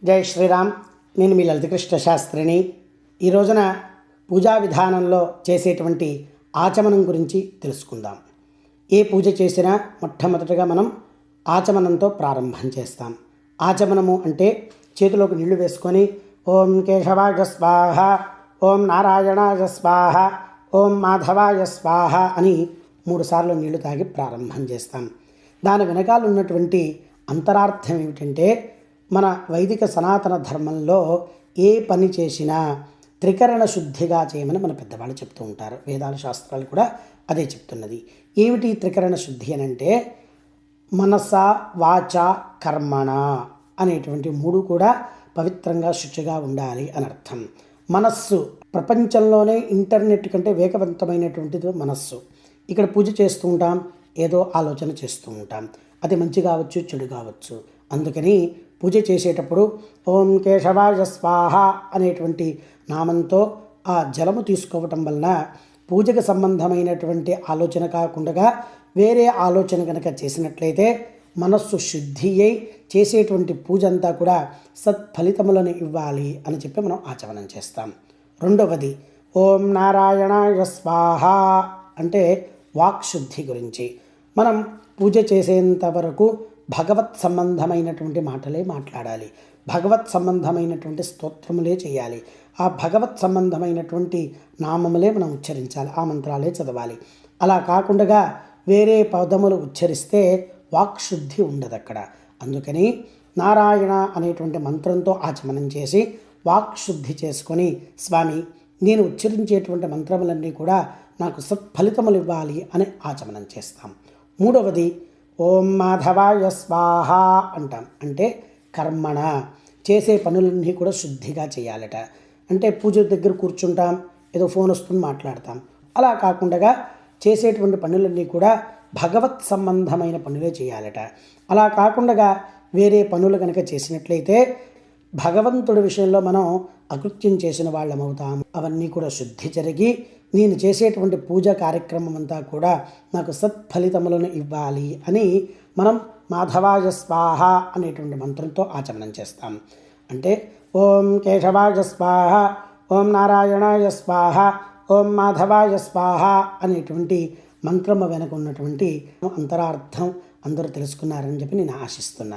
జై శ్రీరామ్. నేను మీ లలితకృష్ణ శాస్త్రిని. ఈ రోజున పూజా విధానంలో చేసేటువంటి ఆచమనం గురించి తెలుసుకుందాం. ఏ పూజ చేసినా మొట్టమొదటిగా మనం ఆచమనంతో ప్రారంభం చేస్తాం. ఆచమనము అంటే చేతిలోకి నీళ్లు వేసుకొని ఓం కేశవాయ స్వాహ, ఓం నారాయణాయ స్వాహ, ఓం మాధవాయ స్వాహ అని 3 సార్లు నీళ్లు తాగి ప్రారంభం చేస్తాం. దాని వెనకాల ఉన్నటువంటి అంతరార్థం ఏమిటంటే, మన వైదిక సనాతన ధర్మంలో ఏ పని చేసినా త్రికరణ శుద్ధిగా చేయమని మన పెద్దవాళ్ళు చెప్తూ ఉంటారు. వేదాల శాస్త్రాలు కూడా అదే చెప్తున్నది. ఏమిటి త్రికరణ శుద్ధి అని అంటే, మనస వాచ కర్మణ అనేటువంటి 3 కూడా పవిత్రంగా శుచిగా ఉండాలి అని అర్థం. మనస్సు ప్రపంచంలోనే ఇంటర్నెట్ కంటే వేగవంతమైనటువంటిది మనస్సు. ఇక్కడ పూజ చేస్తూ ఉంటాం, ఏదో ఆలోచన చేస్తూ ఉంటాం. అది మంచి కావచ్చు, చెడు కావచ్చు. అందుకని పూజ చేసేటప్పుడు ఓం కేశవాయ స్వాహ అనేటువంటి నామంతో ఆ జలము తీసుకోవటం వలన పూజకు సంబంధమైనటువంటి ఆలోచన కాకుండా వేరే ఆలోచన కనుక చేసినట్లయితే మనస్సు శుద్ధి అయి చేసేటువంటి పూజ అంతా కూడా సత్ఫలితములను ఇవ్వాలి అని చెప్పి మనం ఆచమనం చేస్తాం. రెండవది ఓం నారాయణాయ స్వాహ అంటే వాక్శుద్ధి గురించి. మనం పూజ చేసేంత వరకు భగవత్ సంబంధమైనటువంటి మాటలే మాట్లాడాలి, భగవత్ సంబంధమైనటువంటి స్తోత్రములే చేయాలి, ఆ భగవత్ సంబంధమైనటువంటి నామములే మనం ఉచ్చరించాలి, ఆ మంత్రాలే చదవాలి. అలా కాకుండా వేరే పదములు ఉచ్చరిస్తే వాక్శుద్ధి ఉండదు అక్కడ. అందుకని నారాయణ అనేటువంటి మంత్రంతో ఆచమనం చేసి వాక్శుద్ధి చేసుకొని, స్వామి నేను ఉచ్చరించేటువంటి మంత్రములన్నీ కూడా నాకు సత్ఫలితములు ఇవ్వాలి అని ఆచమనం చేస్తాం. మూడవది ఓం మాధవాయ స్వాహ అంటాం. అంటే కర్మణ, చేసే పనులన్నీ కూడా శుద్ధిగా చేయాలట. అంటే పూజ దగ్గర కూర్చుంటాం, ఏదో ఫోన్ వస్తుంది మాట్లాడతాం. అలా కాకుండా చేసేటువంటి పనులన్నీ కూడా భగవత్ సంబంధమైన పనులే చేయాలట. అలా కాకుండా వేరే పనులు కనుక చేసినట్లయితే భగవంతుడి విషయంలో మనం అకృత్యం చేసిన వాళ్ళం అవుతాము. అవన్నీ కూడా శుద్ధి జరిగి నేను చేసేటువంటి పూజా కార్యక్రమం అంతా కూడా నాకు సత్ఫలితములను ఇవ్వాలి అని మనం మాధవాయ స్వాహ అనేటువంటి మంత్రంతో ఆచమనం చేస్తాం. అంటే ఓం కేశవాయ స్వాహ, ఓం నారాయణాయ స్వాహ, ఓం మాధవాయ స్వాహ అనేటువంటి మంత్రము వెనక ఉన్నటువంటి అంతరార్థం అందరూ తెలుసుకున్నారని చెప్పి నేను ఆశిస్తున్నాను.